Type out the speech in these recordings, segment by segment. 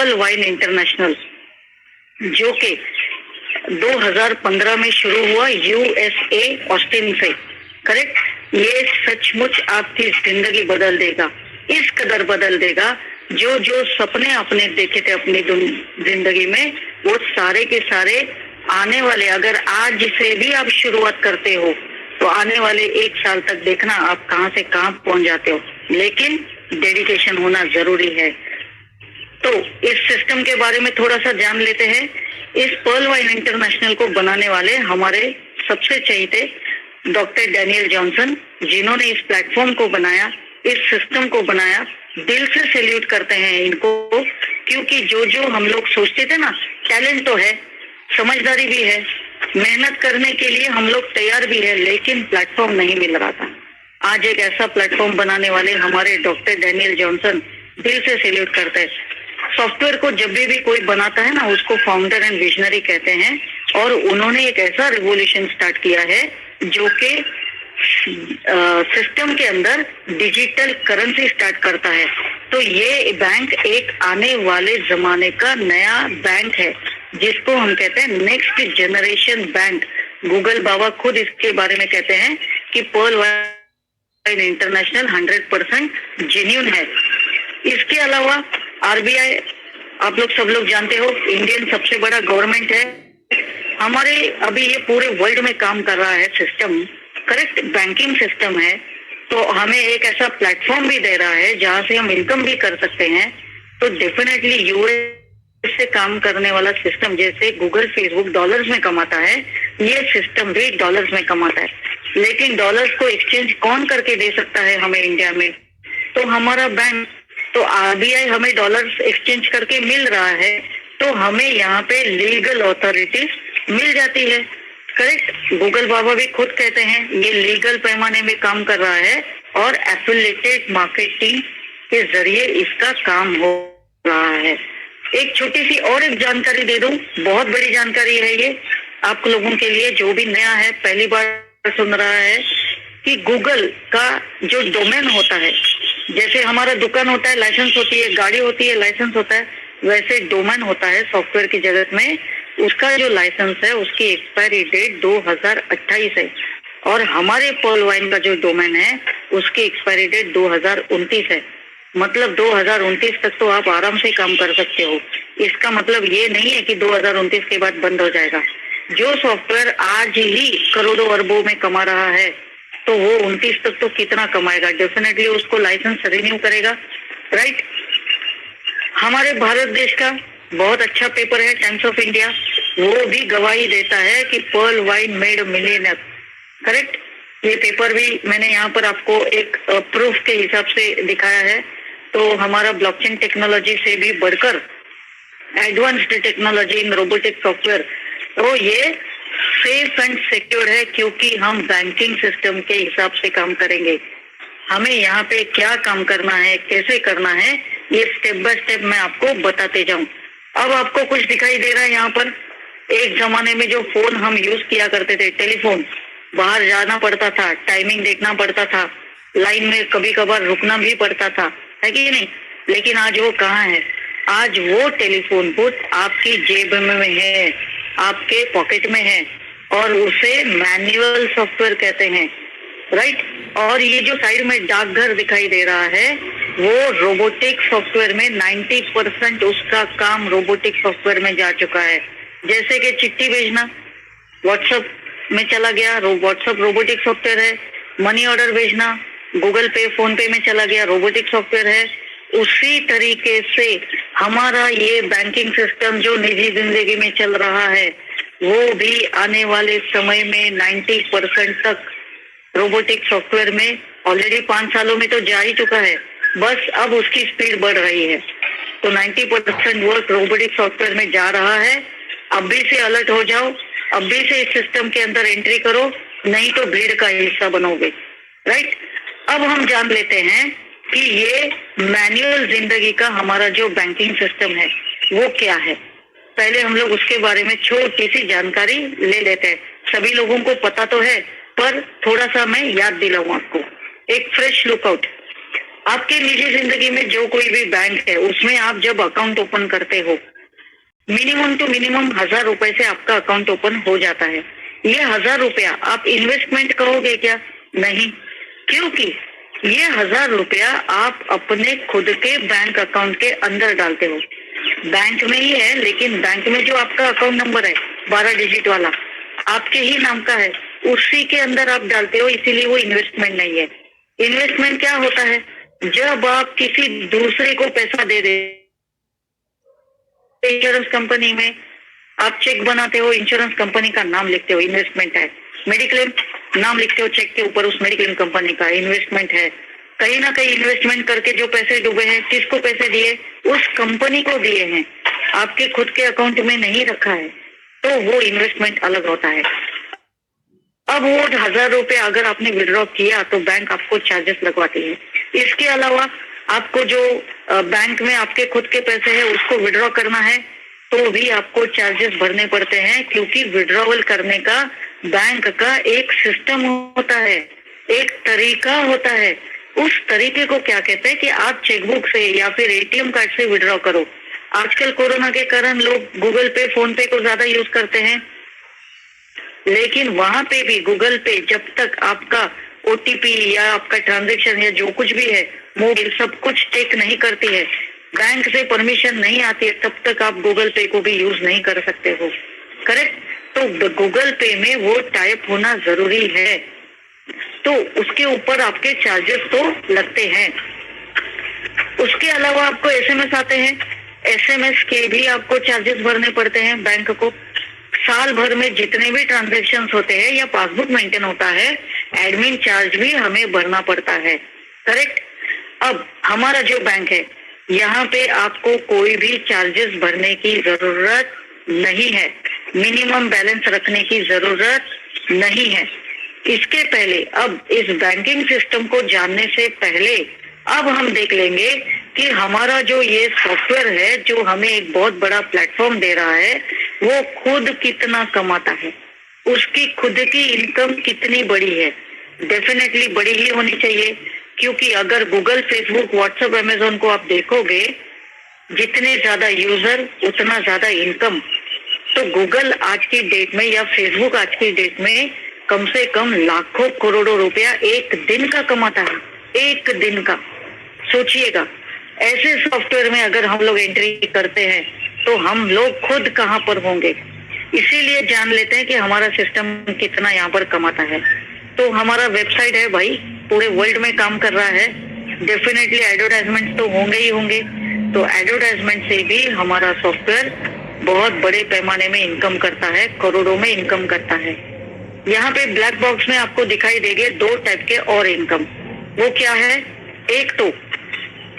Perl Vine international, जो कि 2015 में शुरू हुआ यूएसए ऑस्टिन से। करेक्ट। ये सचमुच आपकी जिंदगी बदल देगा, इस कदर बदल देगा। जो जो सपने आपने देखे थे अपनी जिंदगी में, वो सारे के सारे आने वाले, अगर आज से भी आप शुरुआत करते हो तो आने वाले 1 साल तक देखना आप कहां से कहां पहुंच जाते हो। लेकिन डेडिकेशन होना जरूरी है। तो इस सिस्टम के बारे में थोड़ा सा जान लेते हैं। इस पर्ल वाइन इंटरनेशनल को बनाने वाले हमारे सबसे चहेते डॉक्टर डैनियल जॉनसन, जिन्होंने इस प्लेटफॉर्म को बनाया, इस सिस्टम को बनाया। दिल से सैल्यूट करते हैं इनको, क्योंकि जो जो हम लोग सोचते थे ना, टैलेंट तो है, समझदारी भी है, मेहनत करने के लिए हम लोग तैयार भी है, लेकिन प्लेटफॉर्म नहीं मिल रहा था। आज एक ऐसा प्लेटफॉर्म बनाने वाले हमारे डॉक्टर डैनियल जॉनसन, दिल से सैल्यूट करते हैं। सॉफ्टवेयर को जब भी कोई बनाता है ना, उसको फाउंडर एंड विजनरी कहते हैं। और उन्होंने एक ऐसा रिवोल्यूशन स्टार्ट किया है जो कि सिस्टम के अंदर डिजिटल करेंसी स्टार्ट करता है। तो ये बैंक एक आने वाले जमाने का नया बैंक है, जिसको हम कहते हैं नेक्स्ट जनरेशन बैंक। गूगल बाबा खुद इसके बारे में कहते हैं कि पर्ल वाइन इंटरनेशनल 100% जेन्युइन है। इसके अलावा आरबीआई, आप लोग सब लोग जानते हो, इंडियन सबसे बड़ा गवर्नमेंट है हमारे। अभी ये पूरे वर्ल्ड में काम कर रहा है सिस्टम, करेक्ट, बैंकिंग सिस्टम है। तो हमें एक ऐसा प्लेटफॉर्म भी दे रहा है जहां से हम इनकम भी कर सकते हैं। तो डेफिनेटली यूएस से काम करने वाला सिस्टम, जैसे गूगल फेसबुक डॉलर्स में कमाता है, ये सिस्टम भी डॉलर्स में कमाता है। लेकिन डॉलर्स को एक्सचेंज कौन करके दे सकता है हमें इंडिया में? तो हमारा बैंक। तो आरबीआई हमें डॉलर्स एक्सचेंज करके मिल रहा है, तो हमें यहाँ पे लीगल अथॉरिटीज मिल जाती है। करेक्ट। गूगल बाबा भी खुद कहते हैं ये लीगल पैमाने में काम कर रहा है और एफिलिएटेड मार्केटिंग के जरिए इसका काम हो रहा है। एक छोटी सी और एक जानकारी दे दूं, बहुत बड़ी जानकारी है ये आप लोगों के लिए, जो भी नया है, पहली बार सुन रहा है, कि गूगल का जो डोमेन होता है, जैसे हमारा दुकान होता है, लाइसेंस होती है, गाड़ी होती है, लाइसेंस होता है, वैसे डोमेन होता है सॉफ्टवेयर की जगत में। उसका जो लाइसेंस है, उसकी एक्सपायरी डेट 2028 है। और हमारे पर्ल वाइन का जो डोमेन है, उसकी एक्सपायरी डेट 2029 है। मतलब 2029 तक तो आप आराम से काम कर सकते हो। इसका मतलब ये नहीं है कि 2029 के बाद बंद हो जाएगा। जो सॉफ्टवेयर आज ही करोड़ों अरबों में कमा रहा है, तो वो 29 तक तो कितना कमाएगा? डेफिनेटली उसको लाइसेंस रिन्यू करेगा, राइट। हमारे भारत देश का बहुत अच्छा पेपर है टाइम्स ऑफ इंडिया, वो भी गवाही देता है कि Pearl Vine made millionaire. Correct. ये पेपर भी मैंने यहाँ पर आपको एक प्रूफ के हिसाब से दिखाया है। तो हमारा ब्लॉकचेन टेक्नोलॉजी से भी बढ़कर advanced technology in robotic software, तो ये सेफ एंड सिक्योर है, क्योंकि हम बैंकिंग सिस्टम के हिसाब से काम करेंगे। हमें यहाँ पे क्या काम करना है, कैसे करना है, ये स्टेप बाय स्टेप मैं आपको बताते जाऊं। अब आपको कुछ दिखाई दे रहा है यहाँ पर? एक जमाने में जो फोन हम यूज किया करते थे, टेलीफोन, बाहर जाना पड़ता था, टाइमिंग देखना पड़ता था, लाइन में कभी कभार रुकना भी पड़ता था, है कि नहीं? लेकिन आज वो कहाँ है? आज वो टेलीफोन बूथ आपकी जेब में है, आपके पॉकेट में है, और उसे मैनुअल सॉफ्टवेयर कहते हैं, राइट। और ये जो साइड में डाकघर दिखाई दे रहा है, वो रोबोटिक सॉफ्टवेयर में 90% उसका काम रोबोटिक सॉफ्टवेयर में जा चुका है। जैसे कि चिट्ठी भेजना व्हाट्सएप में चला गया, व्हाट्सएप रोबोटिक सॉफ्टवेयर है। मनी ऑर्डर भेजना गूगल पे, फोन पे में चला गया, रोबोटिक सॉफ्टवेयर है। उसी तरीके से हमारा ये बैंकिंग सिस्टम जो निजी जिंदगी में चल रहा है, वो भी आने वाले समय में 90% तक रोबोटिक सॉफ्टवेयर में ऑलरेडी 5 सालों में तो जा ही चुका है, बस अब उसकी स्पीड बढ़ रही है। तो 90% वर्क रोबोटिक सॉफ्टवेयर में जा रहा है। अभी से अलर्ट हो जाओ, अभी से इस सिस्टम के अंदर एंट्री करो, नहीं तो भीड़ का हिस्सा बनोगे, राइट। अब हम जान लेते हैं कि ये मैनुअल जिंदगी का हमारा जो बैंकिंग सिस्टम है वो क्या है। पहले हम लोग उसके बारे में छोटी सी जानकारी ले लेते हैं। सभी लोगों को पता तो है, पर थोड़ा सा मैं याद दिलाऊं आपको। एक फ्रेश लुकआउट, आपके निजी जिंदगी में जो कोई भी बैंक है उसमें आप जब अकाउंट ओपन करते हो, मिनिमम टू मिनिमम 1,000 रुपए से आपका अकाउंट ओपन हो जाता है। ये 1,000 रुपया आप इन्वेस्टमेंट करोगे क्या? नहीं, क्योंकि ये 1,000 रुपया आप अपने खुद के बैंक अकाउंट के अंदर डालते हो। बैंक में ही है, लेकिन बैंक में जो आपका अकाउंट नंबर है 12 डिजिट वाला, आपके ही नाम का है, उसी के अंदर आप डालते हो, इसीलिए वो इन्वेस्टमेंट नहीं है। इन्वेस्टमेंट क्या होता है? जब आप किसी दूसरे को पैसा दे दे, इंश्योरेंस कंपनी में आप चेक बनाते हो, इंश्योरेंस कंपनी का नाम लिखते हो, इन्वेस्टमेंट है। मेडिक्लेम नाम लिखते हो चेक के ऊपर, उस मेडिक्लेम कंपनी का इन्वेस्टमेंट है। कहीं ना कहीं इन्वेस्टमेंट करके जो पैसे डूबे हैं, किसको पैसे दिए? उस कंपनी को दिए हैं, आपके खुद के अकाउंट में नहीं रखा है, तो वो इन्वेस्टमेंट अलग होता है। अब वो 1,000 रुपए अगर आपने विड्रॉ किया तो बैंक आपको चार्जेस लगवाती है। इसके अलावा आपको जो बैंक में आपके खुद के पैसे है उसको विड्रॉ करना है तो भी आपको चार्जेस भरने पड़ते हैं, क्योंकि विड्रॉवल करने का बैंक का एक सिस्टम होता है, एक तरीका होता है। उस तरीके को क्या कहते हैं कि आप चेकबुक से या फिर एटीएम कार्ड से विड्रॉ करो। आजकल कोरोना के कारण लोग गूगल पे, फोन पे को ज्यादा यूज करते हैं, लेकिन वहां पे भी गूगल पे जब तक आपका ओटीपी या आपका ट्रांजैक्शन या जो कुछ भी है, मोबाइल सब कुछ चेक नहीं करती है, बैंक से परमिशन नहीं आती है, तब तक आप गूगल पे को भी यूज नहीं कर सकते हो। करेक्ट? तो गूगल पे में वो टाइप होना जरूरी है, तो उसके ऊपर आपके चार्जेस तो लगते हैं। उसके अलावा आपको एसएमएस आते हैं, एसएमएस के भी आपको चार्जेस भरने पड़ते हैं बैंक को। साल भर में जितने भी ट्रांजैक्शन होते हैं या पासबुक मेंटेन होता है, एडमिन चार्ज भी हमें भरना पड़ता है। करेक्ट? अब हमारा जो बैंक है, यहाँ पे आपको कोई भी चार्जेस भरने की जरूरत नहीं है, मिनिमम बैलेंस रखने की जरूरत नहीं है। इसके पहले, अब इस बैंकिंग सिस्टम को जानने से पहले अब हम देख लेंगे कि हमारा जो ये सॉफ्टवेयर है, जो हमें एक बहुत बड़ा प्लेटफॉर्म दे रहा है, वो खुद कितना कमाता है, उसकी खुद की इनकम कितनी बड़ी है। डेफिनेटली बड़ी ही होनी चाहिए, क्योंकि अगर गूगल, फेसबुक, व्हाट्सएप, अमेजोन को आप देखोगे, जितने ज्यादा यूजर उतना ज्यादा इनकम। तो गूगल आज की डेट में या फेसबुक आज की डेट में कम से कम लाखों करोड़ों रुपया एक दिन का कमाता है, एक दिन का। सोचिएगा, ऐसे सॉफ्टवेयर में अगर हम लोग एंट्री करते हैं तो हम लोग खुद कहाँ पर होंगे। इसीलिए जान लेते हैं कि हमारा सिस्टम कितना यहाँ पर कमाता है। तो हमारा वेबसाइट है भाई, पूरे वर्ल्ड में काम कर रहा है। डेफिनेटली एडवर्टाइजमेंट तो होंगे ही होंगे, तो एडवर्टाइजमेंट से भी हमारा सॉफ्टवेयर बहुत बड़े पैमाने में इनकम करता है, करोड़ों में इनकम करता है। यहाँ पे ब्लैक बॉक्स में आपको दिखाई देंगे 2 टाइप के और इनकम। वो क्या है? एक तो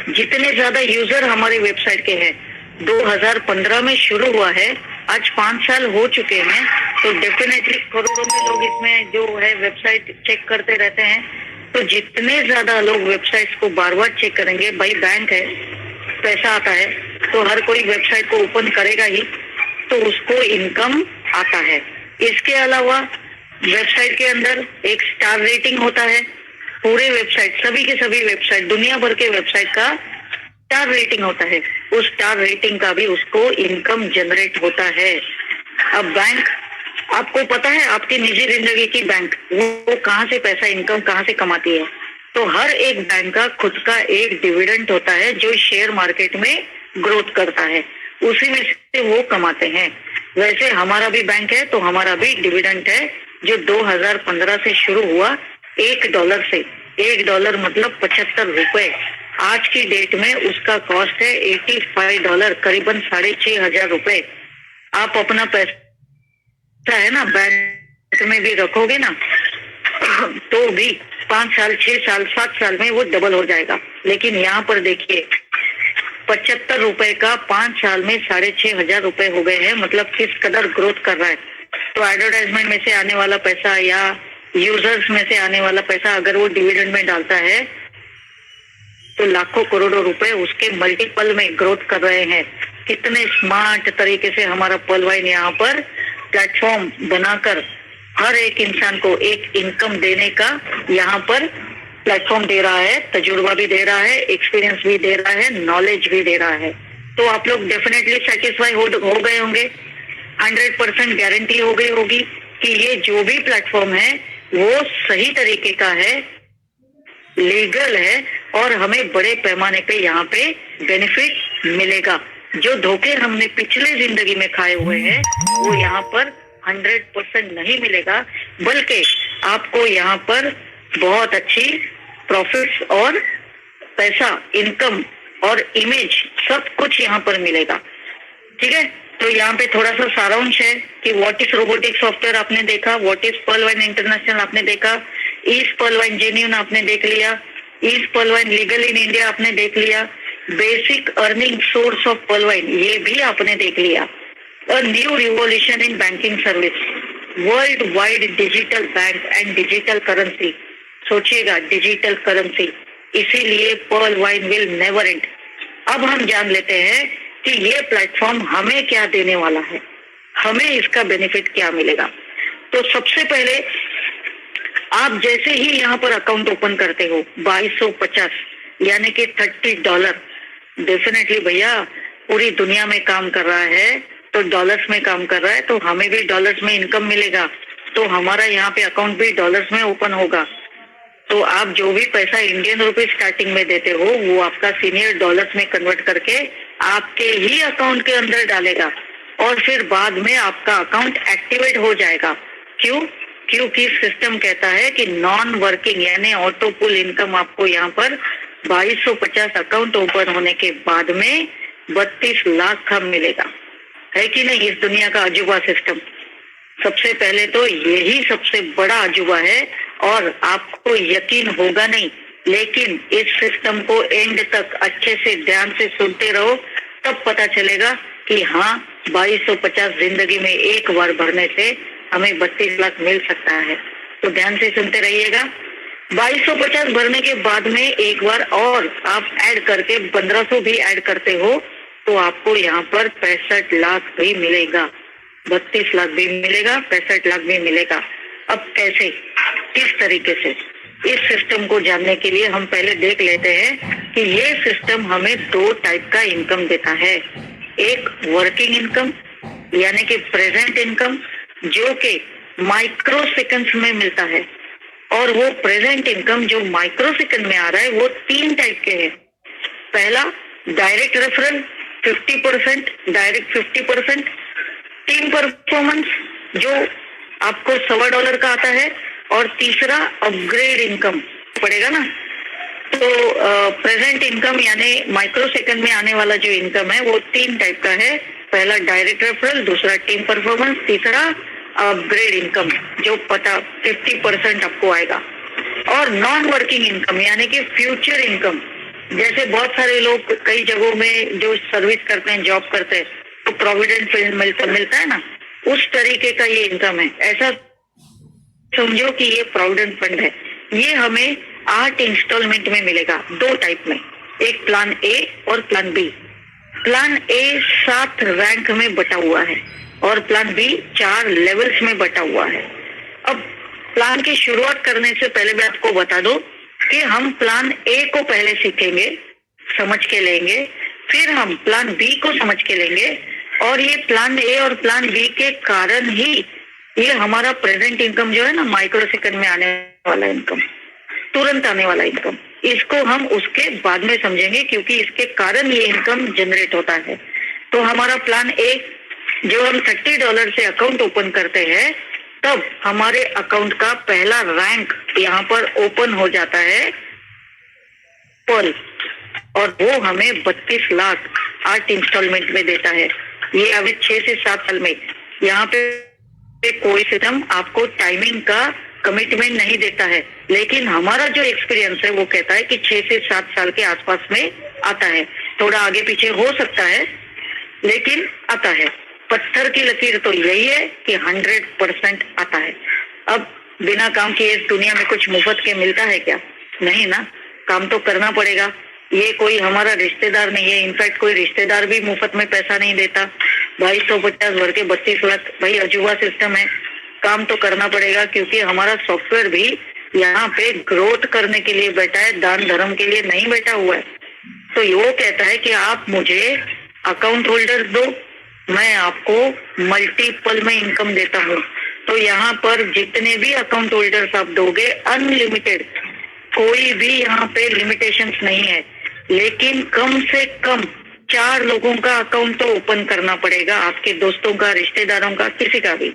जितने ज्यादा यूजर हमारे वेबसाइट के हैं, 2015 में शुरू हुआ है, आज 5 साल हो चुके हैं, तो डेफिनेटली करोड़ों में लोग इसमें जो है वेबसाइट चेक करते रहते हैं। तो जितने ज्यादा लोग वेबसाइट्स को बार बार चेक करेंगे, भाई बैंक है, पैसा आता है, तो हर कोई वेबसाइट को ओपन करेगा ही, तो उसको इनकम आता है। इसके अलावा वेबसाइट के अंदर एक स्टार रेटिंग होता है। पूरे वेबसाइट, सभी के सभी वेबसाइट, दुनिया भर के वेबसाइट का स्टार रेटिंग होता है, उस स्टार रेटिंग का भी उसको इनकम जनरेट होता है। अब बैंक, आपको पता है आपकी निजी जिंदगी की बैंक वो कहाँ से पैसा इनकम कहाँ से कमाती है? तो हर एक बैंक का खुद का एक डिविडेंड होता है जो शेयर मार्केट में ग्रोथ करता है, उसी में से वो कमाते हैं। वैसे हमारा भी बैंक है, तो हमारा भी डिविडेंड है जो 2015 से शुरू हुआ $1 से। $1 मतलब 75 रुपए। आज की डेट में उसका कॉस्ट है $85, करीबन 6,500 रुपए। आप अपना पैसा है ना बैंक में भी रखोगे ना, तो भी 5 साल, 6 साल, 7 साल में वो डबल हो जाएगा। लेकिन यहाँ पर देखिए, 75 रुपए का 5 साल में 6,500 रुपए हो गए हैं, मतलब किस कदर ग्रोथ कर रहा है। तो एडवर्टाइजमेंट में से आने वाला पैसा या यूजर्स में से आने वाला पैसा अगर वो डिविडेंड में डालता है तो लाखों करोड़ों रुपए उसके मल्टीपल में ग्रोथ कर रहे हैं। कितने स्मार्ट तरीके से हमारा पलवाइन यहाँ पर प्लेटफॉर्म बनाकर हर एक इंसान को एक इनकम देने का यहाँ पर प्लेटफॉर्म दे रहा है, तजुर्बा भी दे रहा है, एक्सपीरियंस भी दे रहा है, नॉलेज भी दे रहा है। तो आप लोग डेफिनेटली सेटिस्फाई हो गए होंगे, 100% गारंटी हो गई होगी कि ये जो भी प्लेटफॉर्म है वो सही तरीके का है, लीगल है और हमें बड़े पैमाने पे यहाँ पे बेनिफिट मिलेगा। जो धोखे हमने पिछले जिंदगी में खाए हुए हैं वो यहाँ पर 100% नहीं मिलेगा, बल्कि आपको यहाँ पर बहुत अच्छी प्रॉफिट्स और पैसा, इनकम और इमेज सब कुछ यहाँ पर मिलेगा। ठीक है, तो यहाँ पे थोड़ा सा सारांश है कि व्हाट इज रोबोटिक सॉफ्टवेयर आपने देखा, what is Pearl Vine international आपने देखा, इज पर्ल वाइन जेन्युइन आपने देख लिया, is Pearl Vine legal in India आपने देख लिया, basic earning source of Pearl Vine ये भी आपने देख लिया, a new revolution in banking service, world wide digital bank and digital currency. सोचिएगा, डिजिटल करेंसी, इसीलिए Pearl Vine will never end. अब हम जान लेते हैं कि ये प्लेटफॉर्म हमें क्या देने वाला है, हमें इसका बेनिफिट क्या मिलेगा। तो सबसे पहले आप जैसे ही यहाँ पर अकाउंट ओपन करते हो 2250 यानी कि $30, डेफिनेटली भैया पूरी दुनिया में काम कर रहा है तो डॉलर्स में काम कर रहा है, तो हमें भी डॉलर्स में इनकम मिलेगा, तो हमारा यहाँ पे अकाउंट भी डॉलर्स में ओपन होगा। तो आप जो भी पैसा इंडियन रुपीज स्टार्टिंग में देते हो वो आपका सीनियर डॉलर्स में कन्वर्ट करके आपके ही अकाउंट के अंदर डालेगा और फिर बाद में आपका अकाउंट एक्टिवेट हो जाएगा। क्यों? क्योंकि सिस्टम कहता है कि नॉन वर्किंग यानी ऑटो पुल इनकम आपको यहाँ पर 2250 अकाउंट ओपन होने के बाद में 32 लाख का मिलेगा। है कि नहीं? इस दुनिया का अजूबा सिस्टम। सबसे पहले तो यही सबसे बड़ा अजूबा है और आपको यकीन होगा नहीं, लेकिन इस सिस्टम को एंड तक अच्छे से ध्यान से सुनते रहो, तब पता चलेगा कि हाँ 2250 जिंदगी में एक बार भरने से हमें 32 लाख मिल सकता है। तो ध्यान से सुनते रहिएगा। 2250 भरने के बाद में एक बार और आप ऐड करके 1500 भी ऐड करते हो तो आपको यहाँ पर 65 लाख भी मिलेगा, 32 लाख भी मिलेगा, 65 लाख भी मिलेगा। अब कैसे, किस तरीके से, इस सिस्टम को जानने के लिए हम पहले देख लेते हैं कि ये सिस्टम हमें 2 टाइप का इनकम देता है। एक वर्किंग इनकम यानी कि प्रेजेंट इनकम जो कि माइक्रो सेकंड्स में मिलता है, और वो प्रेजेंट इनकम जो माइक्रो सेकंड में आ रहा है वो 3 टाइप के हैं। पहला direct referral 50%, direct 50%, team performance जो आपको $125 का आता है, और तीसरा अपग्रेड इनकम पड़ेगा ना। तो प्रेजेंट इनकम यानी माइक्रो सेकंड में आने वाला जो इनकम है वो 3 टाइप का है। पहला डायरेक्ट रेफरल, दूसरा टीम परफॉर्मेंस, तीसरा अपग्रेड इनकम जो 50% आपको आएगा। और नॉन वर्किंग इनकम यानी कि फ्यूचर इनकम, जैसे बहुत सारे लोग कई जगहों में जो सर्विस करते हैं, जॉब करते हैं, तो प्रोविडेंट फंड मिलता है ना, उस तरीके का ये इनकम है। ऐसा समझो कि ये प्रोविडेंट फंड है। ये हमें 8 इंस्टॉलमेंट में मिलेगा, 2 टाइप में, एक प्लान ए और plan B. Plan A 7 rank में बटा हुआ है और प्लान बी 4 लेवल्स में बटा हुआ है। अब प्लान की शुरुआत करने से पहले मैं आपको बता दूं कि हम प्लान ए को पहले सीखेंगे, समझ के लेंगे, फिर हम प्लान बी को समझ के लेंगे, और ये प्लान ए और प्लान बी के कारण ही ये हमारा प्रेजेंट इनकम जो है ना, माइक्रो सेकंड में आने वाला इनकम, तुरंत आने वाला इनकम, इसको हम उसके बाद में समझेंगे क्योंकि इसके कारण ये इनकम जनरेट होता है। तो हमारा प्लान ए जो हम $30 से अकाउंट ओपन करते हैं, तब हमारे अकाउंट का पहला रैंक यहाँ पर ओपन हो जाता है पर्ल, और वो हमें 32 लाख 8 इंस्टॉलमेंट में देता है। ये अभी 6 से 7 साल में। यहाँ पे कोई सिस्टम आपको टाइमिंग का कमिटमेंट नहीं देता है, लेकिन हमारा जो एक्सपीरियंस है वो कहता है कि 6 से 7 साल के आसपास में आता है। थोड़ा आगे पीछे हो सकता है लेकिन आता है। पत्थर की लकीर तो यही है कि 100% आता है। अब बिना काम किए इस दुनिया में कुछ मुफ्त के मिलता है क्या? नहीं ना, काम तो करना पड़ेगा। ये कोई हमारा रिश्तेदार नहीं है, इनफैक्ट कोई रिश्तेदार भी मुफ्त में पैसा नहीं देता। 2250 भर के 32 लाख, भाई अजूबा सिस्टम है। काम तो करना पड़ेगा क्योंकि हमारा सॉफ्टवेयर भी यहाँ पे ग्रोथ करने के लिए बैठा है, दान धर्म के लिए नहीं बैठा हुआ है। तो वो कहता है कि आप मुझे अकाउंट होल्डर दो, मैं आपको मल्टीपल में इनकम देता हूँ। तो यहाँ पर जितने भी अकाउंट होल्डर्स आप दोगे अनलिमिटेड, कोई भी यहाँ पे लिमिटेशंस नहीं है, लेकिन कम से कम 4 लोगों का अकाउंट तो ओपन करना पड़ेगा, आपके दोस्तों का, रिश्तेदारों का, किसी का भी।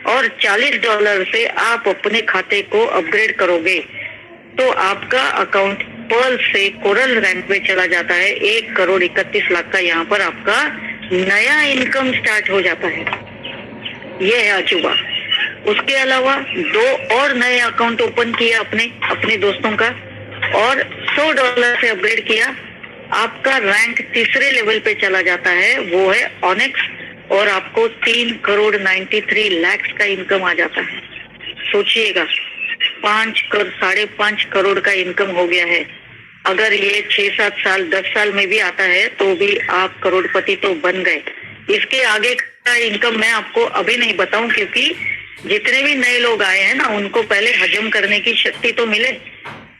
और $40 से आप अपने खाते को अपग्रेड करोगे तो आपका अकाउंट पर्ल से कोरल रैंक में चला जाता है। 1,31,00,000 का यहाँ पर आपका नया इनकम स्टार्ट हो जाता है। ये है अजूबा। उसके अलावा 2 और नए अकाउंट ओपन किया अपने दोस्तों का और $100 से अपग्रेड किया, आपका रैंक तीसरे लेवल पे चला जाता है, वो है ऑनेक्स, और आपको 3,93,00,000 का इनकम आ जाता है। सोचिएगा 5.5 करोड़ का इनकम हो गया है। अगर ये 6-7 साल 10 साल में भी आता है तो भी आप करोड़पति तो बन गए। इसके आगे का इनकम मैं आपको अभी नहीं बताऊं, क्योंकि जितने भी नए लोग आए हैं ना उनको पहले हजम करने की शक्ति तो मिले।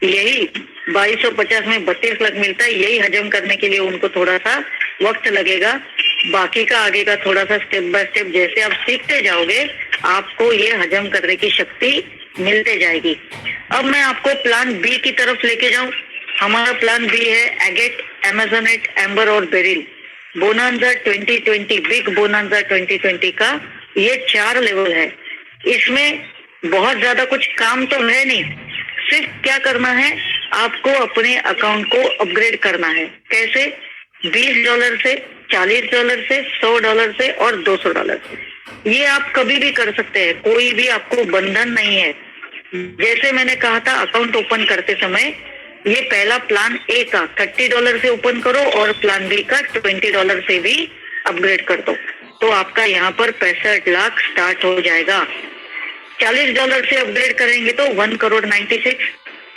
यही 2250 में 32 लाख मिलता है, यही हजम करने के लिए उनको थोड़ा सा वक्त लगेगा। बाकी का आगे का थोड़ा सा स्टेप बाय स्टेप जैसे आप सीखते जाओगे आपको ये हजम करने की शक्ति मिलते जाएगी। अब मैं आपको प्लान बी की तरफ लेके जाऊं। हमारा प्लान बी है एगेट, अमेजोनेट, एम्बर और बेरिल। बोनांजा 2020, बिग बोनांजा 2020 का ये 4 लेवल है। इसमें बहुत ज्यादा कुछ काम तो है नहीं, सिर्फ क्या करना है, आपको अपने अकाउंट को अपग्रेड करना है। कैसे? $20 से, $40 से, $100 से और $200 से। ये आप कभी भी कर सकते हैं, कोई भी आपको बंधन नहीं है। जैसे मैंने कहा था अकाउंट ओपन करते समय, ये पहला प्लान ए का $30 से ओपन करो और प्लान बी का $20 से भी अपग्रेड कर दो, तो आपका यहाँ पर 65 लाख स्टार्ट हो जाएगा। $40 से अपग्रेड करेंगे तो 1,96,00,000,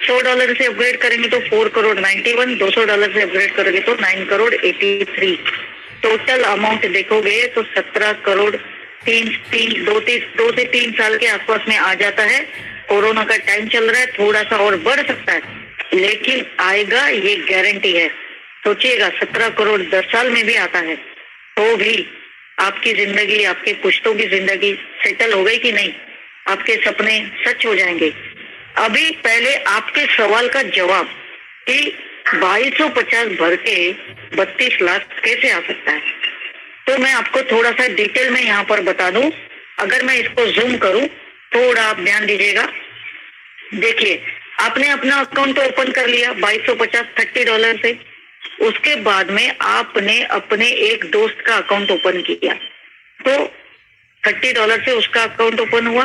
$100 से अपग्रेड करेंगे तो 4,91,00,000, $200 से अपग्रेड करोगे तो 9,83,00,000। टोटल अमाउंट देखोगे तो 17 करोड़ 2 से 3 साल के आसपास में आ जाता है। कोरोना का टाइम चल रहा है, थोड़ा सा और बढ़ सकता है, लेकिन आएगा, ये गारंटी है। सोचिएगा 17 करोड़ 10 साल में भी आता है तो भी आपकी जिंदगी, आपके पुश्तों की जिंदगी सेटल हो गई कि नहीं, आपके सपने सच हो जाएंगे। अभी पहले आपके सवाल का जवाब कि 2250 भर के 32 लाख कैसे आ सकता है, तो मैं आपको थोड़ा सा डिटेल में यहाँ पर बता दूं। अगर मैं इसको जूम करूं, थोड़ा आप ध्यान दीजिएगा। देखिए, आपने अपना अकाउंट ओपन कर लिया 2250 $30 से। उसके बाद में आपने अपने एक दोस्त का अकाउंट ओपन किया तो $30 से उसका अकाउंट ओपन हुआ।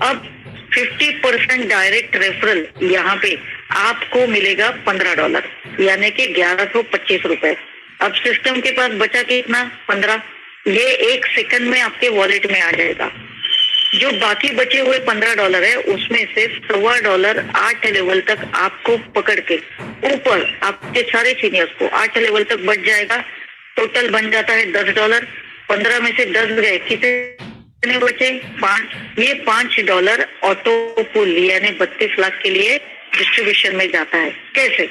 अब 50% डायरेक्ट रेफरल, यहाँ पे आपको मिलेगा $15, यानी कि 1125 रुपए। अब सिस्टम के पास बचा कितना? 15। ये 1 सेकंड में आपके वॉलेट में आ जाएगा। जो बाकी बचे हुए $15 है उसमें से $1.25 8 लेवल तक आपको पकड़ के ऊपर आपके सारे सीनियर्स को 8 लेवल तक बच जाएगा। टोटल बन जाता है $10। 15 में से 10 गए, कितने बचे? 5। ये $5 ऑटो पुल यानी 32 लाख के लिए डिस्ट्रीब्यूशन में जाता है। कैसे?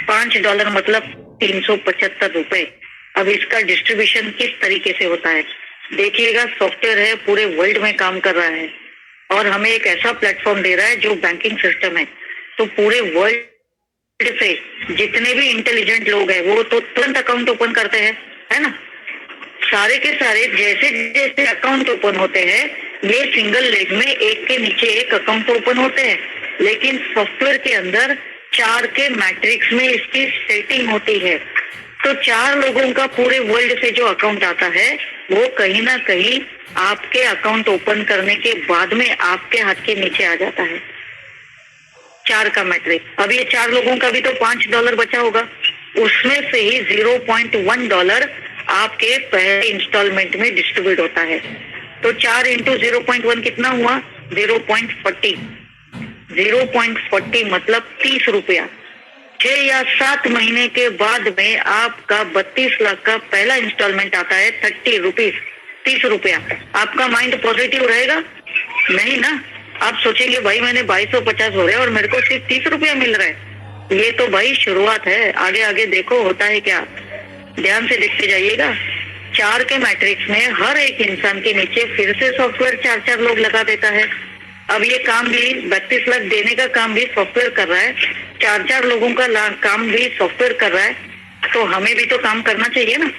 $5 मतलब 375 रुपए। अब इसका डिस्ट्रीब्यूशन किस तरीके से होता है देखिएगा। सॉफ्टवेयर है, पूरे वर्ल्ड में काम कर रहा है और हमें एक ऐसा प्लेटफॉर्म दे रहा है जो बैंकिंग सिस्टम है। तो पूरे वर्ल्ड से जितने भी इंटेलिजेंट लोग हैं वो तो तुरंत अकाउंट ओपन करते हैं, है ना। सारे के सारे जैसे जैसे अकाउंट ओपन होते हैं ये सिंगल लेग में एक के नीचे एक अकाउंट ओपन होते हैं, लेकिन सॉफ्टवेयर के अंदर 4 के मैट्रिक्स में इसकी सेटिंग होती है। तो 4 लोगों का पूरे वर्ल्ड से जो अकाउंट आता है वो कहीं ना कहीं आपके अकाउंट ओपन करने के बाद में आपके हाथ के नीचे आ जाता है। 4 का मैट्रिक। अब ये 4 लोगों का भी तो $5 बचा होगा, उसमें से ही $0.1 आपके पहले इंस्टॉलमेंट में डिस्ट्रीब्यूट होता है। तो 4 इंटू 0.1 कितना हुआ? 0.40। 0.40 मतलब 30 रुपया। 6 या 7 महीने के बाद में आपका 32 लाख का पहला इंस्टॉलमेंट आता है 30 रुपीज, 30 रुपया। आपका माइंड पॉजिटिव रहेगा? नहीं ना। आप सोचेंगे भाई मैंने 2250 हो रहे हैं और मेरे को सिर्फ 30 रुपया मिल रहा है। ये तो भाई शुरुआत है, आगे आगे देखो होता है क्या, ध्यान से देखते जाइएगा। 4 के मैट्रिक्स में हर एक इंसान के नीचे फिर से सॉफ्टवेयर 4-4 लोग लगा देता है। अब ये काम भी 32 लाख देने का काम भी सॉफ्टवेयर कर रहा है, 4-4 लोगों का काम भी सॉफ्टवेयर कर रहा है, तो हमें भी तो काम करना चाहिए ना।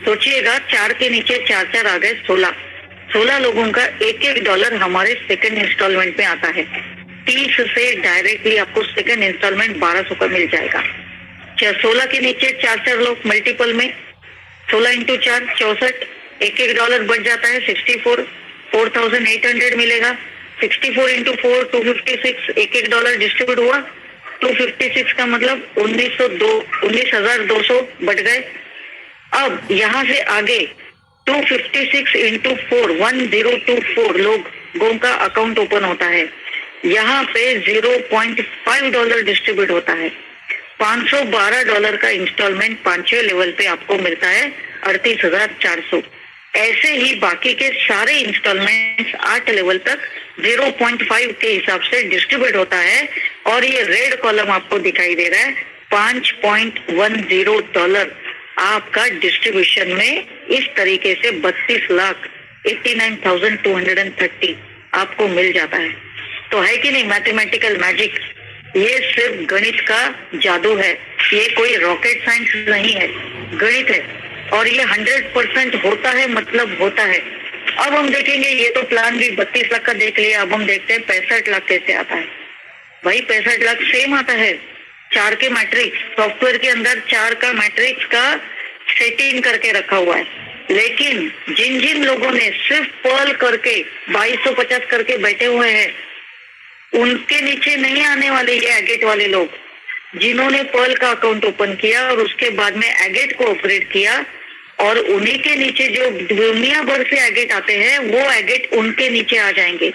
सोचिएगा 4 के नीचे 4-4 आ गए 16 लोगों का $1-1 हमारे सेकंड इंस्टॉलमेंट में आता है। 30 से डायरेक्टली आपको सेकंड इंस्टॉलमेंट 1200 का मिल जाएगा। 16 के नीचे 4-4 लोग मल्टीपल में 16 इंटू 4 64, $1-1 बढ़ जाता है 64, 4800 मिलेगा। 64 इंटू 4 256, $1-1 डिस्ट्रीब्यूट हुआ। 256 का मतलब 19,200 बढ़ गए। अब यहाँ से आगे 256 इंटू 4 1024 लोगों का अकाउंट ओपन होता है। यहाँ पे $0.5 डिस्ट्रीब्यूट होता है। $512 का इंस्टॉलमेंट 5वें लेवल पे आपको मिलता है 38,400। ऐसे ही बाकी के सारे इंस्टॉलमेंट 8 लेवल तक 0.5 के हिसाब से डिस्ट्रीब्यूट होता है। और ये रेड कॉलम आपको दिखाई दे रहा है $5.10 आपका डिस्ट्रीब्यूशन में इस तरीके से 32,89,230 आपको मिल जाता है। तो है कि नहीं मैथमेटिकल मैजिक, ये सिर्फ गणित का जादू है, ये कोई रॉकेट साइंस नहीं है, गणित है। और ये 100% होता है, मतलब होता है। अब हम देखेंगे, ये तो प्लान भी 32 लाख का देख लिया, अब हम देखते हैं 65 लाख कैसे आता है। भाई 65 लाख सेम आता है, 4 के मैट्रिक्स सॉफ्टवेयर के अंदर 4 का मैट्रिक्स का सेटिंग करके रखा हुआ है। लेकिन जिन जिन लोगों ने सिर्फ पर्ल करके 2250 करके बैठे हुए हैं, उनके नीचे नहीं आने वाले ये एगेट वाले लोग, जिन्होंने पर्ल का अकाउंट ओपन किया और उसके बाद में एगेट को अपग्रेड किया, और उन्हीं के नीचे जो दुनिया भर से एगेट आते हैं वो एगेट उनके नीचे आ जाएंगे।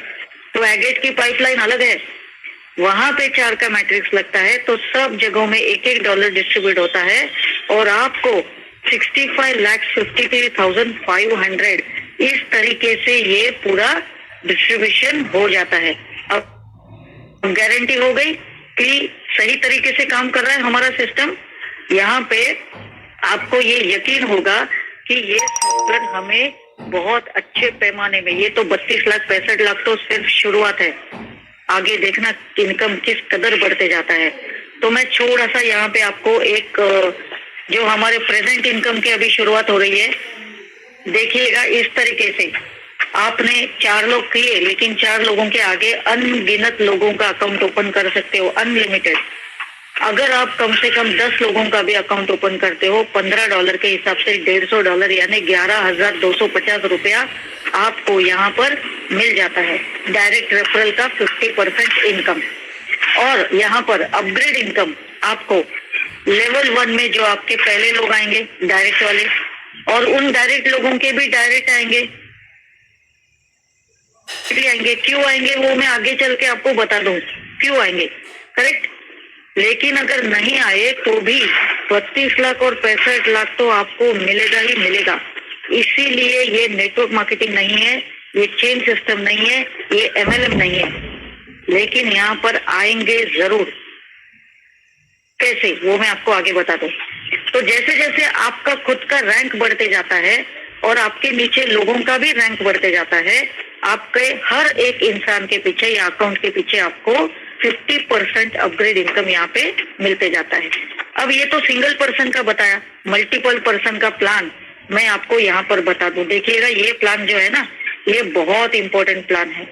तो एगेट की पाइपलाइन अलग है, वहां पे 4 का मैट्रिक्स लगता है, तो सब जगहों में $1-1 डिस्ट्रीब्यूट होता है और आपको 65,53,500 इस तरीके से ये पूरा डिस्ट्रीब्यूशन हो जाता है। अब गारंटी हो गई कि सही तरीके से काम कर रहा है हमारा सिस्टम। यहाँ पे आपको ये यकीन होगा कि ये सॉफ्टवेयर हमें बहुत अच्छे पैमाने में, ये तो 32 लाख 65 लाख तो सिर्फ शुरुआत है, आगे देखना इनकम किस कदर बढ़ते जाता है। तो मैं थोड़ा सा यहाँ पे आपको एक जो हमारे प्रेजेंट इनकम की अभी शुरुआत हो रही है, देखिएगा इस तरीके से आपने 4 लोग किए, लेकिन 4 लोगों के आगे अनगिनत लोगों का अकाउंट ओपन कर सकते हो, अनलिमिटेड। अगर आप कम से कम 10 लोगों का भी अकाउंट ओपन करते हो $15 के हिसाब से $150 यानी 11,250 रुपया आपको यहाँ पर मिल जाता है। डायरेक्ट रेफरल का 50% इनकम। और यहाँ पर अपग्रेड इनकम आपको लेवल 1 में जो आपके पहले लोग आएंगे डायरेक्ट वाले, और उन डायरेक्ट लोगों के भी डायरेक्ट आएंगे, क्यों आएंगे वो मैं आगे चल के आपको बता दूं क्यों आएंगे, करेक्ट। लेकिन अगर नहीं आए तो भी 32 लाख और 65 लाख तो आपको मिलेगा ही मिलेगा। इसीलिए ये नेटवर्क मार्केटिंग नहीं है, ये चेन सिस्टम नहीं है, ये MLM नहीं है, लेकिन यहाँ पर आएंगे जरूर। कैसे वो मैं आपको आगे बता दूं। तो जैसे जैसे आपका खुद का रैंक बढ़ते जाता है और आपके नीचे लोगों का भी रैंक बढ़ते जाता है, आपके हर एक इंसान के पीछे या अकाउंट के पीछे आपको 50% अपग्रेड इनकम यहाँ पे मिलते जाता है। अब ये तो सिंगल पर्सन का बताया, मल्टीपल पर्सन का प्लान मैं आपको यहाँ पर बता दूं। देखिएगा ये प्लान जो है ना, ये बहुत इंपॉर्टेंट प्लान है।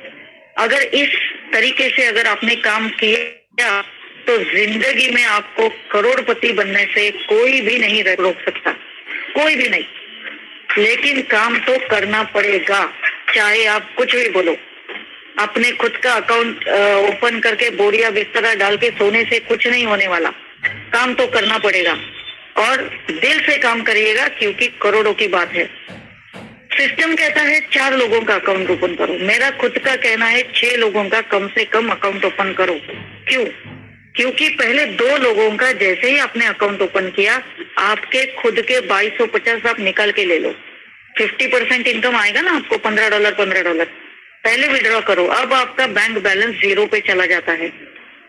अगर इस तरीके से अगर आपने काम किया तो जिंदगी में आपको करोड़पति बनने से कोई भी नहीं रोक सकता, कोई भी नहीं। लेकिन काम तो करना पड़ेगा, चाहे आप कुछ भी बोलो। अपने खुद का अकाउंट ओपन करके बोरिया बिस्तरा डाल के सोने से कुछ नहीं होने वाला, काम तो करना पड़ेगा और दिल से काम करिएगा, क्योंकि करोड़ों की बात है। सिस्टम कहता है 4 लोगों का अकाउंट ओपन करो, मेरा खुद का कहना है 6 लोगों का कम से कम अकाउंट ओपन करो। क्यों? क्योंकि पहले 2 लोगों का जैसे ही आपने अकाउंट ओपन किया, आपके खुद के 2250 आप निकाल के ले लो, 50% इनकम आएगा ना आपको, $15 $15। पहले विड्रॉ करो, अब आपका बैंक बैलेंस 0 पे चला जाता है,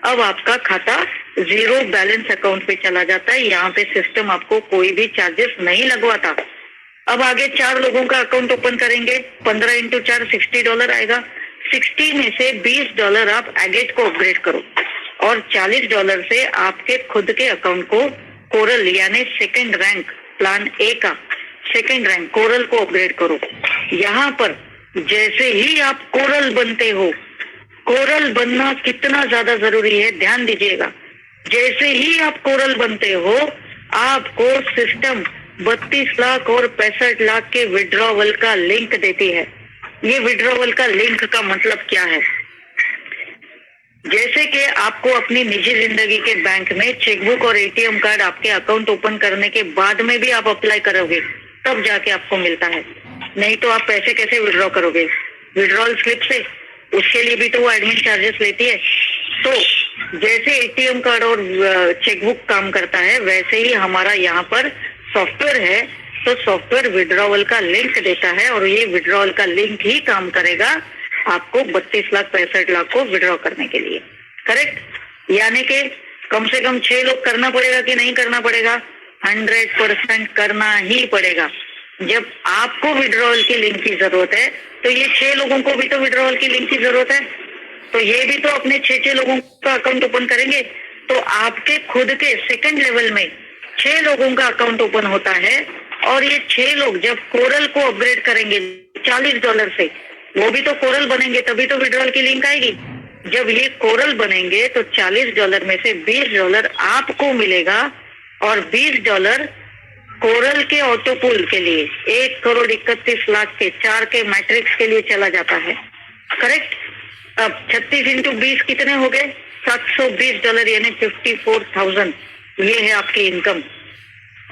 अब आपका खाता 0 बैलेंस अकाउंट पे चला जाता है। यहाँ पे सिस्टम आपको कोई भी चार्जेस नहीं लगवाता। अब आगे 4 लोगों का अकाउंट ओपन करेंगे, 15 इंटू 4 $60 आएगा। 60 में से $20 आप एगेट को अपग्रेड करो और $40 से आपके खुद के अकाउंट को कोरल यानी सेकंड रैंक प्लान ए का सेकंड रैंक कोरल को अपग्रेड करो। यहाँ पर जैसे ही आप कोरल बनते हो, कोरल बनना कितना ज्यादा जरूरी है ध्यान दीजिएगा। जैसे ही आप कोरल बनते हो, आपको सिस्टम 32 लाख और 65 लाख के विड्रॉवल का लिंक देती है। ये विड्रॉवल का लिंक का मतलब क्या है? जैसे कि आपको अपनी निजी जिंदगी के बैंक में चेकबुक और एटीएम कार्ड आपके अकाउंट ओपन करने के बाद में भी आप अप्लाई करोगे, तब जाके आपको मिलता है। नहीं तो आप पैसे कैसे विड्रॉ करोगे? विड्रॉल स्लिप से, उसके लिए भी तो वो एडमिन चार्जेस लेती है। तो जैसे एटीएम कार्ड और चेकबुक काम करता है, वैसे ही हमारा यहाँ पर सॉफ्टवेयर है। तो सॉफ्टवेयर विड्रॉवल का लिंक देता है और ये विड्रॉवल का लिंक ही काम करेगा आपको 32 लाख 65 लाख को विड्रॉ करने के लिए। करेक्ट? यानी कि कम से कम 6 लोग करना पड़ेगा कि नहीं करना पड़ेगा? 100% करना ही पड़ेगा। जब आपको विड्रॉवल की लिंक की जरूरत है, तो ये 6 लोगों को भी तो विड्रॉवल की लिंक की जरूरत है। तो ये भी तो अपने 6 लोगों का अकाउंट ओपन करेंगे। तो आपके खुद के सेकंड लेवल में 6 लोगों का अकाउंट ओपन होता है और ये 6 लोग जब कोरल को अपग्रेड करेंगे $40 से, वो भी तो कोरल बनेंगे, तभी तो विड्रॉल की लिंक आएगी। जब ये कोरल बनेंगे तो $40 में से $20 आपको मिलेगा और $20 कोरल के ऑटोपूल के लिए 1,31,00,000 के 4 के मैट्रिक्स के लिए चला जाता है। करेक्ट? अब 36 इंटू 20 कितने हो गए? $720 यानी 54,000। ये है आपकी इनकम।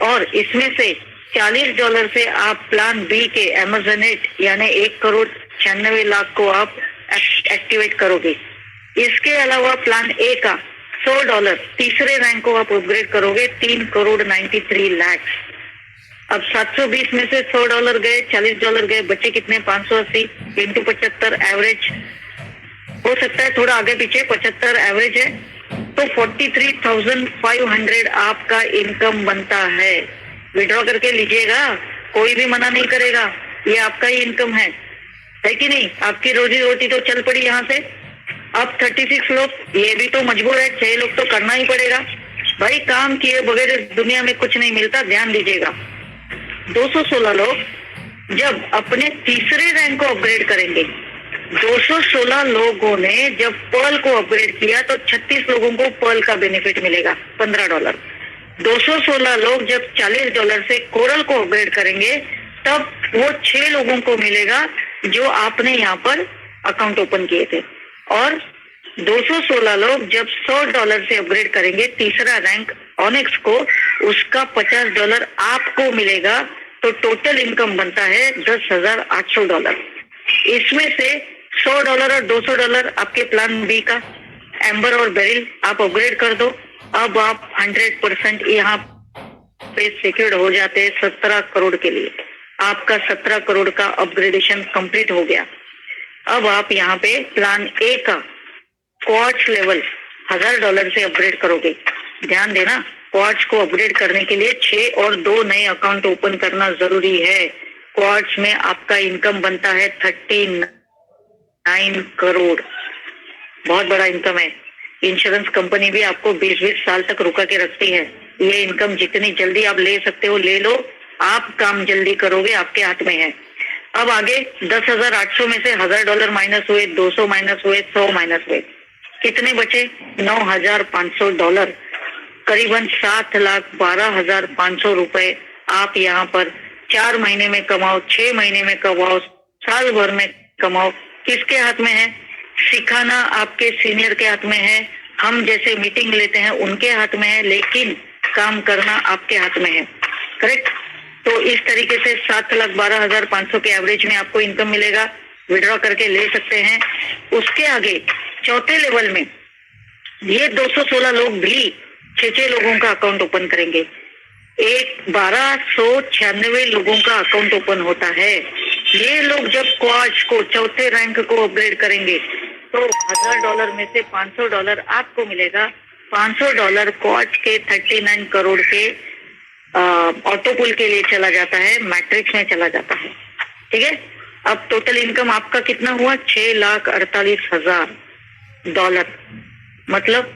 और इसमें से $40 से आप प्लान बी के अमेजोनेट यानी 1,96,00,000 को आप एक्टिवेट करोगे। इसके अलावा प्लान ए का $100 तीसरे रैंक को आप अपग्रेड करोगे, 3,93,00,000। अब 720 में से $100 गए, $40 गए, बचे कितने? 580 इंटू 75 एवरेज हो सकता है थोड़ा आगे पीछे, 75 एवरेज है तो 43,500 आपका इनकम बनता है। विड्रॉ करके लीजिएगा, कोई भी मना नहीं करेगा, ये आपका ही इनकम है कि नहीं? आपकी रोजी रोटी तो चल पड़ी यहाँ से। अब 36 लोग, ये भी तो मजबूर है, 6 लोग तो करना ही पड़ेगा भाई। काम किए बगैर दुनिया में कुछ नहीं मिलता, ध्यान दीजिएगा। 216 लोग जब अपने तीसरे रैंक को अपग्रेड करेंगे, 216 लोगों ने जब पर्ल को अपग्रेड किया तो 36 लोगों को पर्ल का बेनिफिट मिलेगा $15। 216 लोग जब $40 से कोरल को अपग्रेड करेंगे, तब वो 6 लोगों को मिलेगा जो आपने यहाँ पर अकाउंट ओपन किए थे। और 216 लोग जब $100 से अपग्रेड करेंगे तीसरा रैंक ऑनिक्स को, उसका $50 आपको मिलेगा। तो टोटल इनकम बनता है $10,800। इसमें से $100 और $200 आपके प्लान बी का एम्बर और बेरिल आप अपग्रेड कर दो। अब आप 100% यहाँ पे सिक्योर्ड हो जाते हैं 17 करोड़ के लिए। आपका 17 करोड़ का अपग्रेडेशन कंप्लीट हो गया। अब आप यहाँ पे प्लान ए का क्वार्ट्स लेवल $1,000 से अपग्रेड करोगे। ध्यान देना, क्वार्ट्स को अपग्रेड करने के लिए 6 और 2 नए अकाउंट ओपन करना जरूरी है। क्वार्ट्स में आपका इनकम बनता है 39 करोड़, बहुत बड़ा इनकम है। इंश्योरेंस कंपनी भी आपको 20-20 साल तक रुका के रखती है। ये इनकम जितनी जल्दी आप ले सकते हो ले लो, आप काम जल्दी करोगे, आपके हाथ में है। अब आगे 10,800 में से $1,000 माइनस हुए, 200 माइनस हुए, 100 माइनस हुए, कितने बचे? $9,500, करीबन 7,12,500 रुपए आप यहाँ पर 4 महीने में कमाओ, 6 महीने में कमाओ, साल भर में कमाओ। किसके हाथ में है? सिखाना आपके सीनियर के हाथ में है, हम जैसे मीटिंग लेते हैं उनके हाथ में है, लेकिन काम करना आपके हाथ में है। करेक्ट? तो इस तरीके से 7,12,500 के एवरेज में आपको इनकम मिलेगा, विड्रॉ करके ले सकते हैं। उसके आगे चौथे लेवल में ये 216 लोग भी 6 लोगों का अकाउंट ओपन करेंगे। 1296 लोगों का अकाउंट ओपन होता है ये लोग जब क्वार्ट्ज को चौथे रैंक को अपग्रेड करेंगे तो $1000 में से $500 आपको मिलेगा। $500 क्वार्ट्ज के 39 करोड़ के ऑटोपुल के लिए चला जाता है, मैट्रिक्स में चला जाता है। ठीक है, अब टोटल इनकम आपका कितना हुआ? $6,48,000। मतलब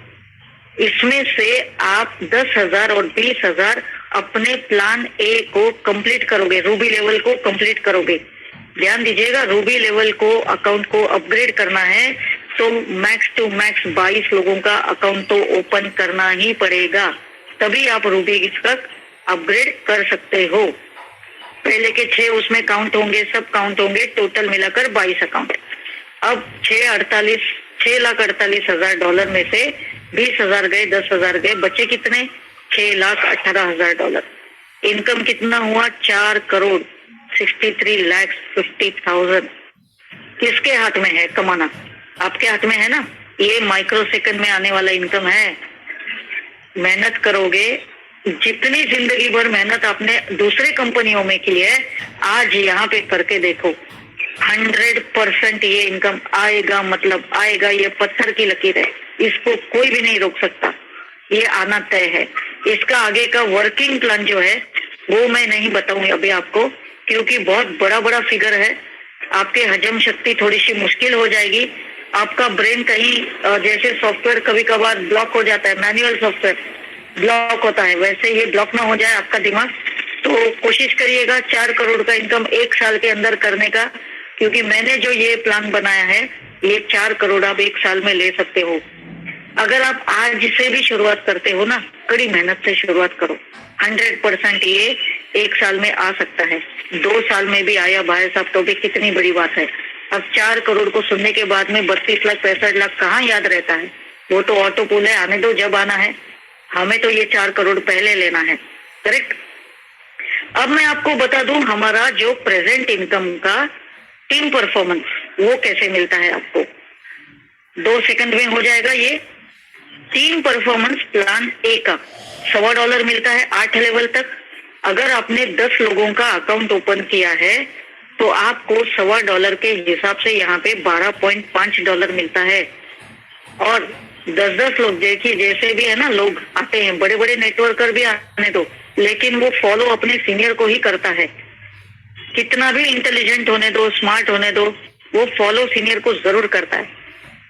इसमें से आप 10,000 और 20,000 अपने प्लान ए को कंप्लीट करोगे, रूबी लेवल को कंप्लीट करोगे। ध्यान दीजिएगा, रूबी लेवल को अकाउंट को अपग्रेड करना है तो मैक्स टू मैक्स 22 लोगों का अकाउंट तो ओपन करना ही पड़ेगा, तभी आप रूबी तक अपग्रेड कर सकते हो। पहले के 6 उसमें काउंट होंगे, सब काउंट होंगे, टोटल मिलाकर 22 अकाउंट। अब $6,48,000 में से 20,000 गए, 10,000 गए, बचे कितने? $6,18,000। इनकम कितना हुआ? 4,63,50,000। किसके हाथ में है कमाना? आपके हाथ में है ना। ये माइक्रो सेकंड में आने वाला इनकम है। मेहनत करोगे, जितनी जिंदगी भर मेहनत आपने दूसरे कंपनियों में की है, आज यहाँ पे करके देखो, 100% ये इनकम आएगा, मतलब आएगा। ये पत्थर की लकीर है, इसको कोई भी नहीं रोक सकता, ये आना तय है। इसका आगे का वर्किंग प्लान जो है वो मैं नहीं बताऊंगी अभी आपको, क्योंकि बहुत बड़ा बड़ा फिगर है। आपके हजम शक्ति थोड़ी सी मुश्किल हो जाएगी। आपका ब्रेन कहीं जैसे सॉफ्टवेयर कभी कभार ब्लॉक हो जाता है, मैनुअल सॉफ्टवेयर ब्लॉक होता है, वैसे ये ब्लॉक ना हो जाए आपका दिमाग। तो कोशिश करिएगा 4 करोड़ का इनकम 1 साल के अंदर करने का, क्योंकि मैंने जो ये प्लान बनाया है, ये 4 करोड़ आप 1 साल में ले सकते हो। अगर आप आज से भी शुरुआत करते हो ना, कड़ी मेहनत से शुरुआत करो, 100% ये 1 साल में आ सकता है। 2 साल में भी आया भाई साहब तो भी कितनी बड़ी बात है। अब 4 करोड़ को सुनने के बाद में 32 लाख 65 लाख कहाँ याद रहता है? वो तो ऑटो पुल है, आने दो, जब आना है। हमें तो ये 4 करोड़ पहले लेना है, करेक्ट। अब मैं आपको बता दूं हमारा जो प्रेजेंट इनकम का टीम परफॉर्मेंस वो कैसे मिलता है आपको। 2 सेकंड में हो जाएगा। ये टीम परफॉर्मेंस प्लान ए का $125 मिलता है 8 लेवल तक। अगर आपने 10 लोगों का अकाउंट ओपन किया है तो आपको $125 के हिसाब से यहाँ पे $12.5 मिलता है। और 10-10 लोग, देखिए जैसे भी है ना, लोग आते हैं, बड़े बड़े नेटवर्कर भी आने दो, लेकिन वो फॉलो अपने सीनियर को ही करता है। कितना भी इंटेलिजेंट होने दो, स्मार्ट होने दो, वो फॉलो सीनियर को जरूर करता है।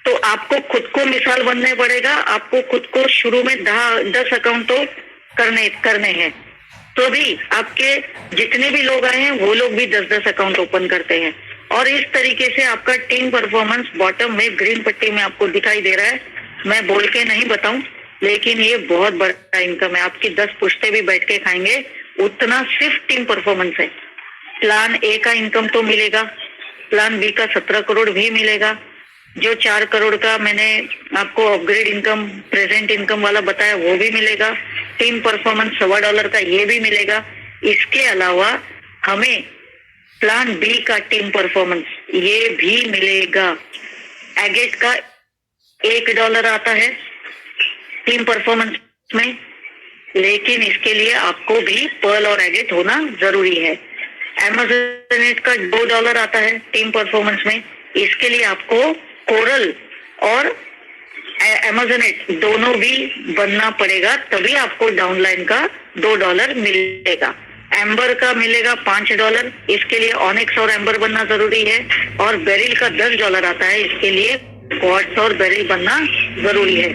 तो आपको खुद को मिसाल बनने पड़ेगा। आपको खुद को शुरू में 10 अकाउंट तो करने हैं, तो भी आपके जितने भी लोग आए हैं वो लोग भी 10-10 अकाउंट ओपन करते हैं। और इस तरीके से आपका टीम परफॉर्मेंस बॉटम में ग्रीन पट्टी में आपको दिखाई दे रहा है। मैं बोल के नहीं बताऊं, लेकिन ये बहुत बड़ा इनकम है। आपकी 10 पुश्ते भी बैठ के खाएंगे उतना सिर्फ टीम परफॉर्मेंस है। प्लान ए का इनकम तो मिलेगा, प्लान बी का 17 करोड़ भी मिलेगा। जो 4 करोड़ का मैंने आपको अपग्रेड इनकम, प्रेजेंट इनकम वाला बताया, वो भी मिलेगा। टीम परफॉर्मेंस $125 का ये भी मिलेगा। इसके अलावा हमें प्लान बी का टीम परफॉर्मेंस ये भी मिलेगा। एगेट का $1 आता है टीम परफॉर्मेंस में, लेकिन इसके लिए आपको भी पर्ल और एगेट होना जरूरी है। अमेज़नेट का $2 आता है टीम परफॉर्मेंस में, इसके लिए आपको कोरल और अमेज़नेट दोनों भी बनना पड़ेगा, तभी आपको डाउनलाइन का $2 मिलेगा। एम्बर का मिलेगा $5, इसके लिए ऑनिक्स और एम्बर बनना जरूरी है। और बेरिल का $10 आता है, इसके लिए क्वार्ट्ज और बेरिल बनना जरूरी है।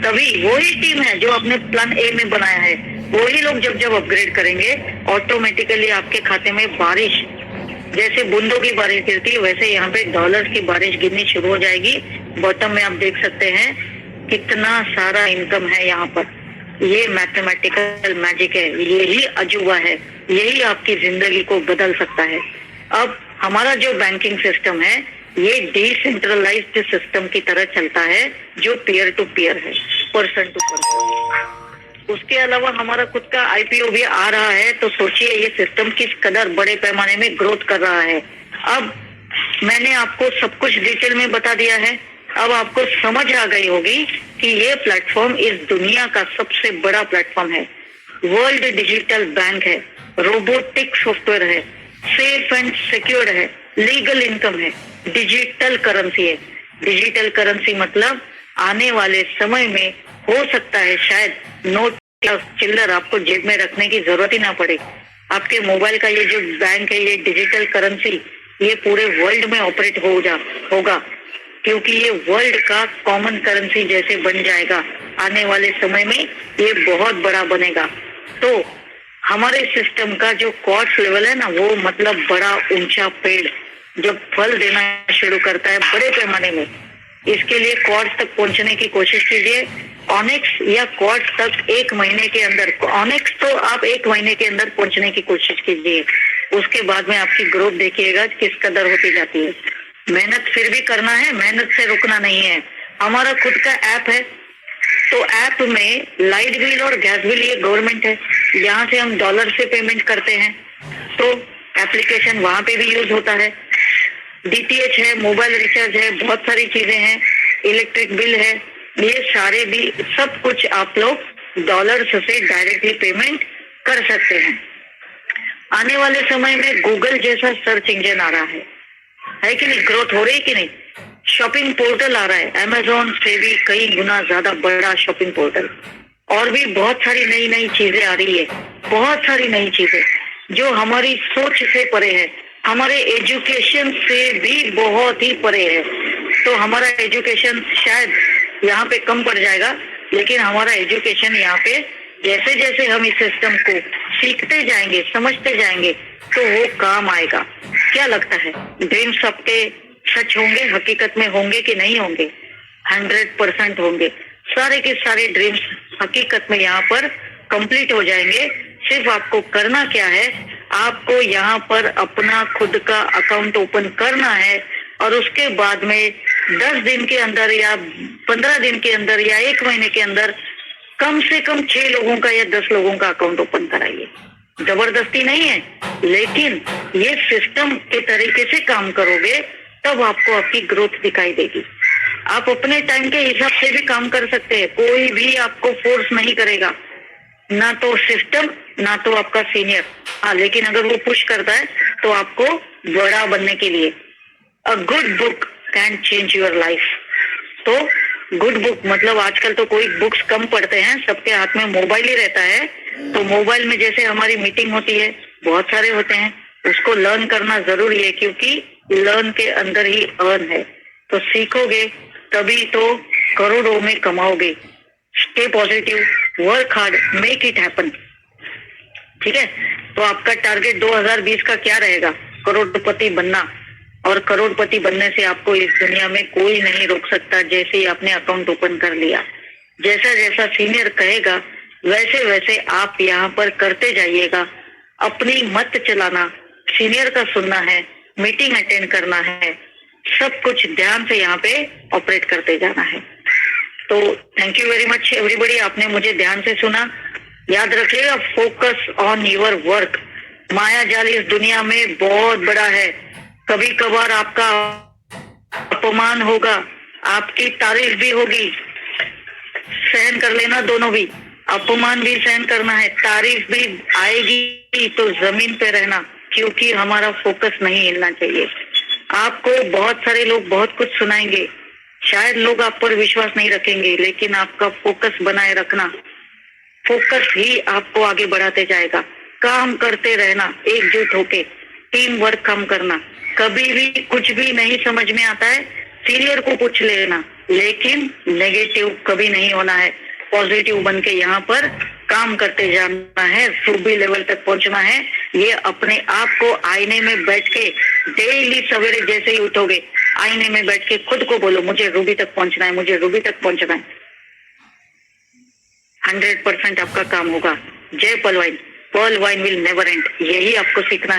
तभी वही टीम है जो आपने प्लान ए में बनाया है, वही लोग जब जब अपग्रेड करेंगे ऑटोमेटिकली आपके खाते में बारिश, जैसे बूंदों की बारिश गिरती है, वैसे यहाँ पे डॉलर्स की बारिश गिरनी शुरू हो जाएगी। बॉटम में आप देख सकते हैं कितना सारा इनकम है यहाँ पर। ये मैथमेटिकल मैजिक है, यही अजूबा है, यही आपकी जिंदगी को बदल सकता है। अब हमारा जो बैंकिंग सिस्टम है ये डिसेंट्रलाइज्ड सिस्टम की तरह चलता है, जो पीयर टू पीयर है, पर्सन टू पर्सन। उसके अलावा हमारा खुद का आईपीओ भी आ रहा है, तो सोचिए ये सिस्टम किस कदर बड़े पैमाने में ग्रोथ कर रहा है। अब मैंने आपको सब कुछ डिटेल में बता दिया है। अब आपको समझ आ गई होगी कि ये प्लेटफॉर्म इस दुनिया का सबसे बड़ा प्लेटफॉर्म है। वर्ल्ड डिजिटल बैंक है, रोबोटिक सॉफ्टवेयर है, सेफ एंड सिक्योर्ड है, लीगल इनकम है, डिजिटल करेंसी है। डिजिटल करेंसी मतलब आने वाले समय में हो सकता है शायद नोट या चिल्लर आपको जेब में रखने की जरूरत ही ना पड़े। आपके मोबाइल का ये जो बैंक है, ये डिजिटल करेंसी, ये पूरे वर्ल्ड में ऑपरेट होगा, क्योंकि ये वर्ल्ड का कॉमन करेंसी जैसे बन जाएगा। आने वाले समय में ये बहुत बड़ा बनेगा। तो हमारे सिस्टम का जो कॉस्ट लेवल है ना, वो मतलब बड़ा ऊंचा पेड़ जब फल देना शुरू करता है बड़े पैमाने में, इसके लिए कॉर्ड्स तक पहुंचने की कोशिश कीजिए। ऑनेक्स या कॉर्ड्स तक 1 महीने के अंदर, ऑनेक्स तो आप 1 महीने के अंदर पहुंचने की कोशिश कीजिए। उसके बाद में आपकी ग्रोथ देखिएगा किस कदर होती जाती है। मेहनत फिर भी करना है, मेहनत से रुकना नहीं है। हमारा खुद का ऐप है, तो ऐप में लाइट बिल और गैस बिल ये गवर्नमेंट है, यहाँ से हम डॉलर से पेमेंट करते हैं, तो एप्लीकेशन वहां पे भी यूज होता है। डीटीएच है, मोबाइल रिचार्ज है, बहुत सारी चीजें हैं, इलेक्ट्रिक बिल है, ये सारे भी सब कुछ आप लोग डॉलर से डायरेक्टली पेमेंट कर सकते हैं। आने वाले समय में गूगल जैसा सर्च इंजन आ रहा है कि नहीं? ग्रोथ हो रही है कि नहीं? शॉपिंग पोर्टल आ रहा है, अमेजोन से भी कई गुना ज्यादा बड़ा शॉपिंग पोर्टल, और भी बहुत सारी नई नई चीजें आ रही है, बहुत सारी नई चीजें जो हमारी सोच से परे है, हमारे एजुकेशन से भी बहुत ही परे है। तो हमारा एजुकेशन शायद यहाँ पे कम पड़ जाएगा, लेकिन हमारा एजुकेशन यहाँ पे जैसे जैसे हम इस सिस्टम को सीखते जाएंगे, समझते जाएंगे, तो वो काम आएगा। क्या लगता है, ड्रीम सबके सच होंगे, हकीकत में होंगे कि नहीं होंगे? 100% होंगे। सारे के सारे ड्रीम्स हकीकत में यहाँ पर कंप्लीट हो जाएंगे। सिर्फ आपको करना क्या है, आपको यहाँ पर अपना खुद का अकाउंट ओपन करना है, और उसके बाद में 10 दिन के अंदर या 15 दिन के अंदर या 1 महीने के अंदर कम से कम 6 लोगों का या 10 लोगों का अकाउंट ओपन कराइए। जबरदस्ती नहीं है, लेकिन ये सिस्टम के तरीके से काम करोगे तब आपको आपकी ग्रोथ दिखाई देगी। आप अपने टाइम के हिसाब से भी काम कर सकते हैं, कोई भी आपको फोर्स नहीं करेगा, ना तो सिस्टम ना तो आपका सीनियर। हाँ, लेकिन अगर वो पुश करता है तो आपको बड़ा बनने के लिए a good book can change your life. तो गुड बुक मतलब आजकल तो कोई बुक्स कम पढ़ते हैं, सबके हाथ में मोबाइल ही रहता है। तो मोबाइल में जैसे हमारी मीटिंग होती है, बहुत सारे होते हैं, उसको लर्न करना जरूरी है, क्योंकि लर्न के अंदर ही अर्न है। तो सीखोगे तभी तो करोड़ों में कमाओगे। Stay positive, work hard, make it happen. ठीक है, तो आपका टारगेट 2020 का क्या रहेगा? करोड़पति बनना। और करोड़पति बनने से आपको इस दुनिया में कोई नहीं रोक सकता। जैसे ही आपने अकाउंट ओपन कर लिया, जैसा जैसा सीनियर कहेगा वैसे वैसे आप यहाँ पर करते जाइएगा। अपनी मत चलाना, सीनियर का सुनना है, मीटिंग अटेंड करना है, सब कुछ ध्यान से यहाँ पे ऑपरेट करते जाना है। तो thank you very much everybody, आपने मुझे ध्यान से सुना। याद रखिएगा, फोकस ऑन योर वर्क। माया जाल इस दुनिया में बहुत बड़ा है। कभी कभार आपका अपमान होगा, आपकी तारीफ भी होगी, सहन कर लेना दोनों भी। अपमान भी सहन करना है, तारीफ भी आएगी, तो जमीन पे रहना, क्योंकि हमारा फोकस नहीं हिलना चाहिए। आपको बहुत सारे लोग बहुत कुछ सुनाएंगे, शायद लोग आप पर विश्वास नहीं रखेंगे, लेकिन आपका फोकस बनाए रखना। फोकस ही आपको आगे बढ़ाते जाएगा। काम करते रहना, एकजुट होके, टीम वर्क काम करना। कभी भी कुछ भी नहीं समझ में आता है, सीनियर को पूछ लेना, लेकिन नेगेटिव कभी नहीं होना है। पॉजिटिव बन के यहाँ पर काम करते जाना है, सूबी लेवल तक पहुंचना है। ये अपने आप को आईने में बैठ के डेली सवेरे जैसे ही उठोगे, आईने में बैठ के खुद को बोलो, मुझे रूबी तक पहुंचना है, मुझे रूबी तक पहुंचना है। 100% आपका काम होगा। जय Pearl Vine, Pearl Vine will never end. यही आपको सीखना है।